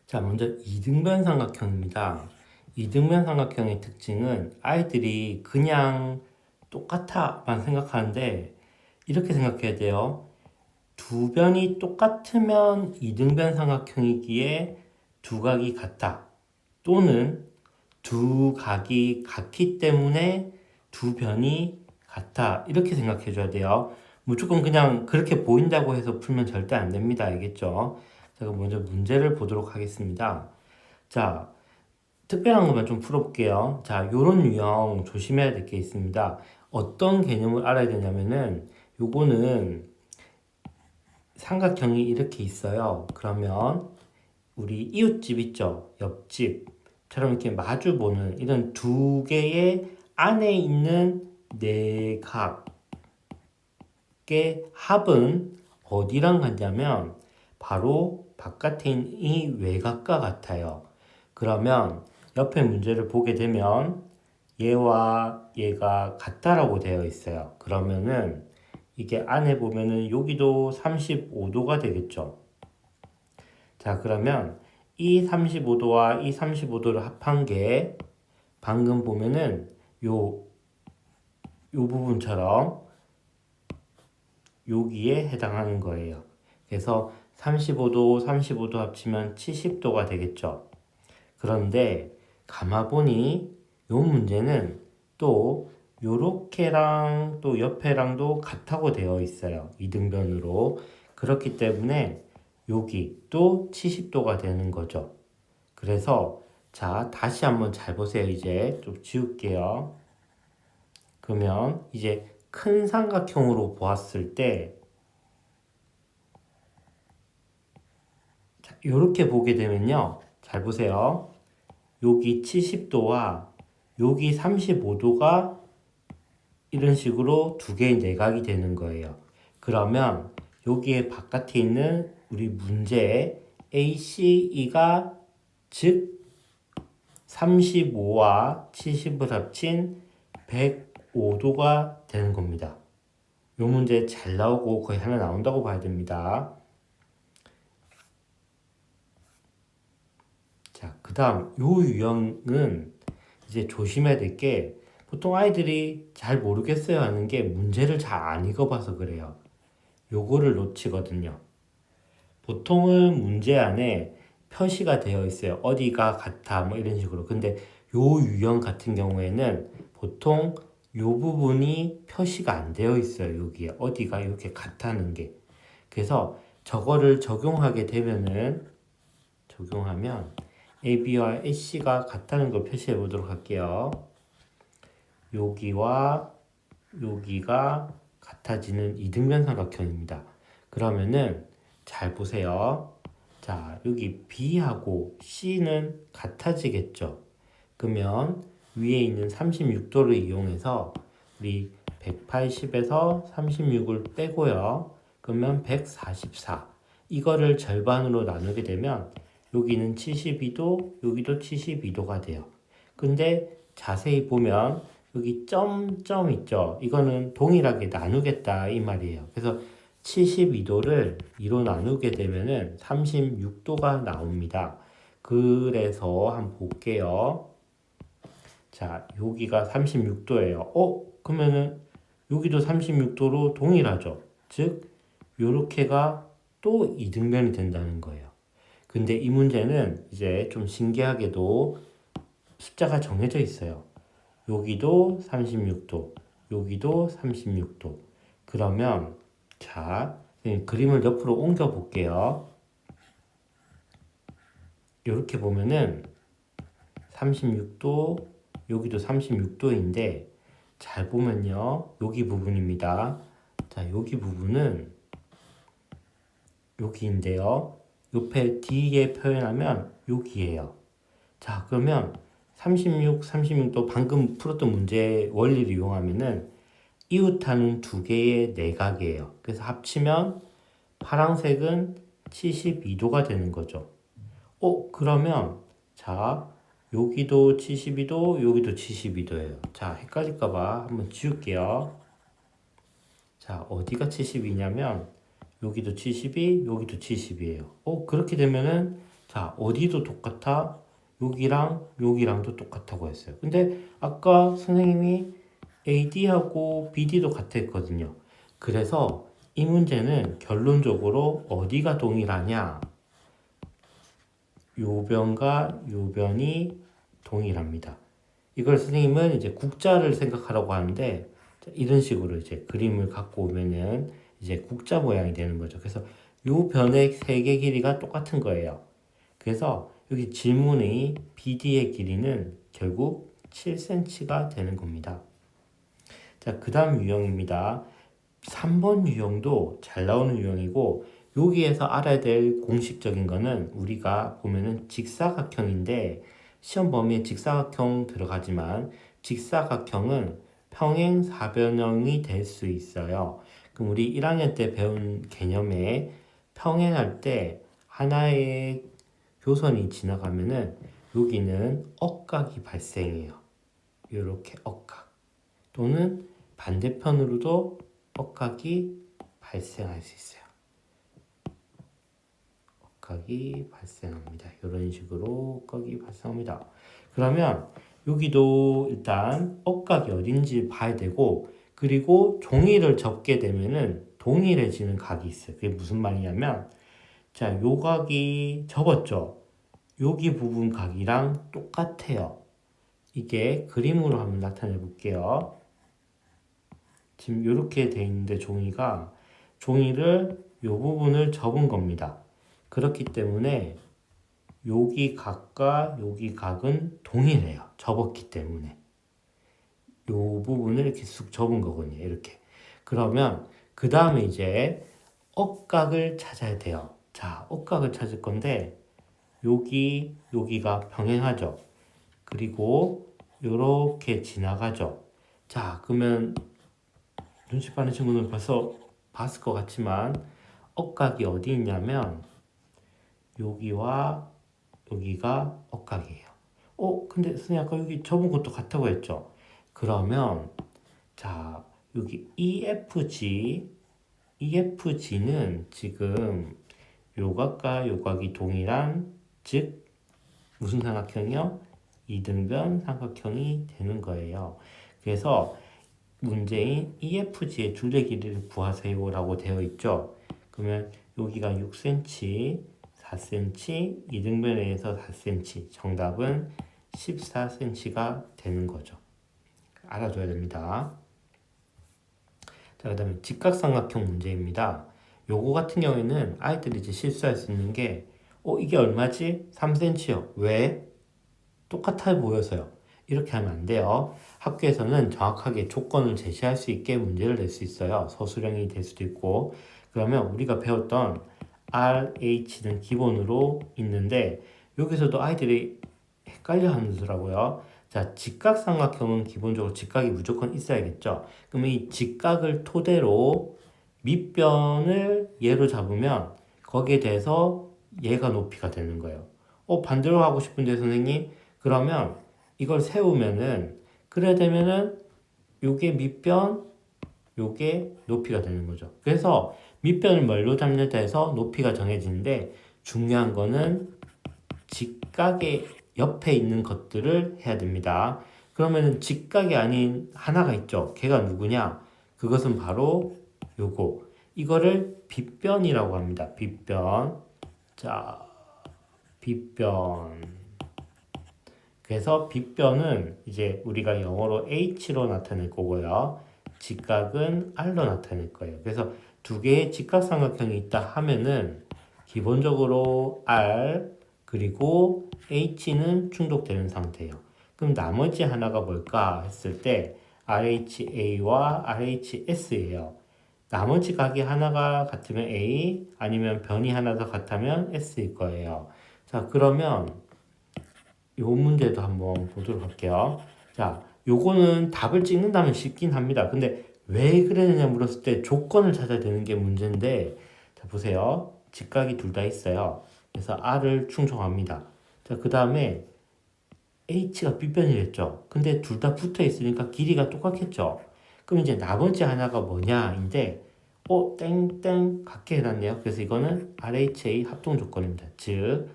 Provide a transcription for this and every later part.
자, 먼저 이등변 삼각형입니다. 이등변 삼각형의 특징은 아이들이 그냥 똑같아만 생각하는데 이렇게 생각해야 돼요. 두 변이 똑같으면 이등변 삼각형이기에 두 각이 같다. 또는 두 각이 같기 때문에 두 변이 같아. 이렇게 생각해 줘야 돼요. 무조건 그냥 그렇게 보인다고 해서 풀면 절대 안 됩니다. 알겠죠? 제가 먼저 문제를 보도록 하겠습니다. 자, 특별한 것만 좀 풀어볼게요. 자, 요런 유형 조심해야 될 게 있습니다. 어떤 개념을 알아야 되냐면은 요거는 삼각형이 이렇게 있어요. 그러면 우리 이웃집 있죠? 옆집처럼 이렇게 마주 보는 이런 두 개의 안에 있는 내각의 합은 어디랑 같냐면 바로 바깥에 있는 이 외곽과 같아요. 그러면 옆에 문제를 보게 되면 얘와 얘가 같다라고 되어 있어요. 그러면은 이게 안에 보면은 여기도 35도가 되겠죠. 자, 그러면 이 35도와 이 35도를 합한 게 방금 보면은 요 부분처럼 여기에 해당하는 거예요. 그래서 35도, 35도 합치면 70도가 되겠죠. 그런데 가마보니 요 문제는 또 요렇게랑 또 옆에랑도 같다고 되어 있어요. 이등변으로. 그렇기 때문에 여기 또 70도가 되는 거죠. 그래서 자, 다시 한번 잘 보세요. 이제 좀 지울게요. 그러면 이제 큰 삼각형으로 보았을 때 이렇게 보게 되면요. 잘 보세요. 여기 70도와 여기 35도가 이런 식으로 두 개의 내각이 되는 거예요. 그러면 여기에 바깥에 있는 우리 문제의 ACE가 즉 35와 70을 합친 105도가 되는 겁니다. 이 문제 잘 나오고 거의 하나 나온다고 봐야 됩니다. 자, 그 다음 요 유형은 이제 조심해야 될 게 보통 아이들이 잘 모르겠어요 하는 게 문제를 잘 안 읽어봐서 그래요. 요거를 놓치거든요. 보통은 문제 안에 표시가 되어 있어요. 어디가 같아 뭐 이런 식으로. 근데 요 유형 같은 경우에는 보통 요 부분이 표시가 안 되어 있어요. 여기에 어디가 이렇게 같다는 게. 그래서 저거를 적용하면 AB와 AC가 같다는 걸 표시해 보도록 할게요. 여기와 여기가 같아지는 이등변 삼각형입니다. 그러면은 잘 보세요. 자, 여기 B하고 C는 같아지겠죠. 그러면 위에 있는 36도를 이용해서 우리 180에서 36을 빼고요. 그러면 144. 이거를 절반으로 나누게 되면 여기는 72도, 여기도 72도가 돼요. 근데 자세히 보면 여기 점점 있죠. 이거는 동일하게 나누겠다 이 말이에요. 그래서 72도를 2로 나누게 되면은 36도가 나옵니다. 그래서 한번 볼게요. 자, 여기가 36도예요. 그러면은 여기도 36도로 동일하죠. 즉, 요렇게가 또 이등변이 된다는 거예요. 근데 이 문제는 이제 좀 신기하게도 숫자가 정해져 있어요. 여기도 36도, 여기도 36도. 그러면 자, 그림을 옆으로 옮겨 볼게요. 이렇게 보면은 36도, 여기도 36도인데 잘 보면요. 여기 부분입니다. 자, 여기 부분은 여기인데요. 옆에 뒤에 표현하면 여기예요. 자, 그러면 36도 방금 풀었던 문제 원리를 이용하면은 이웃하는 두 개의 내각이에요. 그래서 합치면 파란색은 72도가 되는 거죠. 그러면 자, 여기도 72도, 여기도 72도예요. 자, 헷갈릴까봐 한번 지울게요. 자, 어디가 70이냐면 여기도 72, 여기도 70이에요. 그렇게 되면은 자, 어디도 똑같아? 여기랑 여기랑도 똑같다고 했어요. 근데 아까 선생님이 AD하고 BD도 같아 했거든요. 그래서 이 문제는 결론적으로 어디가 동일하냐? 요변과 요변이 동일합니다. 이걸 선생님은 이제 국자를 생각하라고 하는데 이런 식으로 이제 그림을 갖고 오면은 이제 국자 모양이 되는 거죠. 그래서 요 변의 세개 길이가 똑같은 거예요. 그래서 여기 질문의 BD의 길이는 결국 7cm가 되는 겁니다. 자, 그 다음 유형입니다. 3번 유형도 잘 나오는 유형이고 여기에서 알아야 될 공식적인 거는 우리가 보면은 직사각형인데 시험 범위에 직사각형 들어가지만 직사각형은 평행사변형이 될 수 있어요. 그럼 우리 1학년 때 배운 개념에 평행할 때 하나의 교선이 지나가면은 여기는 억각이 발생해요. 이렇게 억각. 또는 반대편으로도 억각이 발생할 수 있어요. 억각이 발생합니다. 이런 식으로 억각이 발생합니다. 그러면 여기도 일단 억각이 어딘지 봐야 되고 그리고 종이를 접게 되면은 동일해지는 각이 있어요. 그게 무슨 말이냐면 자, 요 각이 접었죠. 여기 부분 각이랑 똑같아요. 이게 그림으로 한번 나타내 볼게요. 지금 이렇게 돼 있는데 종이를 요 부분을 접은 겁니다. 그렇기 때문에 여기 각과 여기 각은 동일해요. 접었기 때문에 요 부분을 이렇게 쑥 접은 거거든요. 이렇게. 그러면 그 다음에 이제 억각을 찾아야 돼요. 자, 억각을 찾을 건데 여기가 병행하죠. 그리고 요렇게 지나가죠. 자, 그러면 눈치 빠른 친구는 벌써 봤을 것 같지만 억각이 어디 있냐면 여기와 여기가 억각이에요. 근데 선생님 아까 여기 접은 것도 같다고 했죠? 그러면 자, 여기 EFG는 지금 요각과 요각이 동일한 즉 무슨 삼각형이요? 이등변 삼각형이 되는 거예요. 그래서 문제인 EFG의 둘레 길이를 구하세요라고 되어 있죠. 그러면 여기가 6cm, 4cm, 이등변에서 4cm, 정답은 14cm가 되는 거죠. 알아둬야 됩니다. 자, 그 다음에 직각삼각형 문제입니다. 요거 같은 경우에는 아이들이 이제 실수할 수 있는 게 이게 얼마지? 3cm요. 왜? 똑같아 보여서요. 이렇게 하면 안 돼요. 학교에서는 정확하게 조건을 제시할 수 있게 문제를 낼 수 있어요. 서술형이 될 수도 있고. 그러면 우리가 배웠던 RH는 기본으로 있는데 여기서도 아이들이 헷갈려 하더라고요. 자, 직각삼각형은 기본적으로 직각이 무조건 있어야겠죠. 그러면 이 직각을 토대로 밑변을 얘로 잡으면 거기에 대해서 얘가 높이가 되는 거예요. 반대로 하고 싶은데 선생님? 그러면 이걸 세우면은 그래야 되면은 요게 밑변, 요게 높이가 되는 거죠. 그래서 밑변을 뭘로 잡느냐에 해서 높이가 정해지는데 중요한 거는 직각의 옆에 있는 것들을 해야 됩니다. 그러면은 직각이 아닌 하나가 있죠. 걔가 누구냐? 그것은 바로 요거. 이거를 빗변이라고 합니다. 빗변. 자, 빗변. 그래서 빗변은 이제 우리가 영어로 H로 나타낼 거고요. 직각은 R로 나타낼 거예요. 그래서 두 개의 직각삼각형이 있다 하면은 기본적으로 R 그리고 H는 충족되는 상태예요. 그럼 나머지 하나가 뭘까 했을 때 RHA와 RHS예요. 나머지 각이 하나가 같으면 A 아니면 변이 하나 더 같으면 S일 거예요. 자, 그러면 요 문제도 한번 보도록 할게요. 자, 요거는 답을 찍는다면 쉽긴 합니다. 근데 왜 그랬느냐 물었을 때 조건을 찾아야 되는 게 문제인데, 자, 보세요. 직각이 둘 다 있어요. 그래서 R을 충족합니다. 자, 그 다음에 H가 빗변이랬죠. 근데 둘 다 붙어 있으니까 길이가 똑같겠죠. 그럼 이제 나머지 하나가 뭐냐인데, 땡땡 같게 해놨네요. 그래서 이거는 RHA 합동 조건입니다. 즉,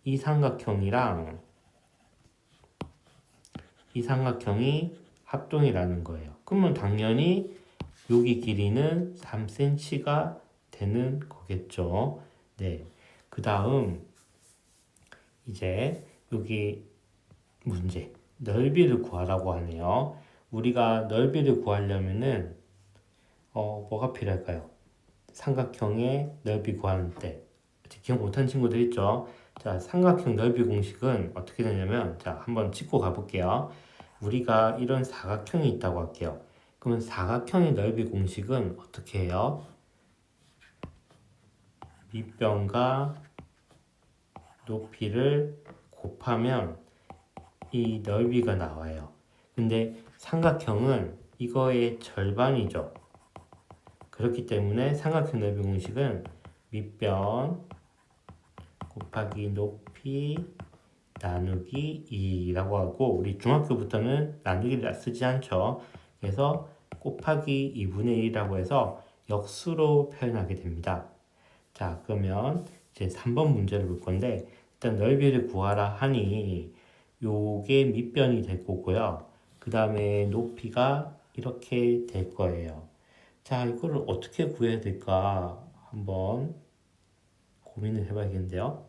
이 삼각형이랑 이 삼각형이 합동이라는 거예요. 그러면 당연히 여기 길이는 3cm가 되는 거겠죠. 네. 그 다음 이제 여기 문제 넓이를 구하라고 하네요. 우리가 넓이를 구하려면은 뭐가 필요할까요? 삼각형의 넓이 구하는 때 기억 못한 친구들 있죠? 자, 삼각형 넓이 공식은 어떻게 되냐면 자, 한번 짚고 가볼게요. 우리가 이런 사각형이 있다고 할게요. 그러면 사각형의 넓이 공식은 어떻게 해요? 밑변과 높이를 곱하면 이 넓이가 나와요. 근데 삼각형은 이거의 절반이죠. 그렇기 때문에 삼각형 넓이 공식은 밑변 곱하기 높이 나누기 2라고 하고 우리 중학교부터는 나누기를 쓰지 않죠. 그래서 곱하기 2분의 1이라고 해서 역수로 표현하게 됩니다. 자, 그러면 이제 3번 문제를 볼 건데 일단 넓이를 구하라 하니 요게 밑변이 될 거고요. 그 다음에 높이가 이렇게 될 거예요. 자, 이거를 어떻게 구해야 될까 한번 고민을 해봐야겠는데요.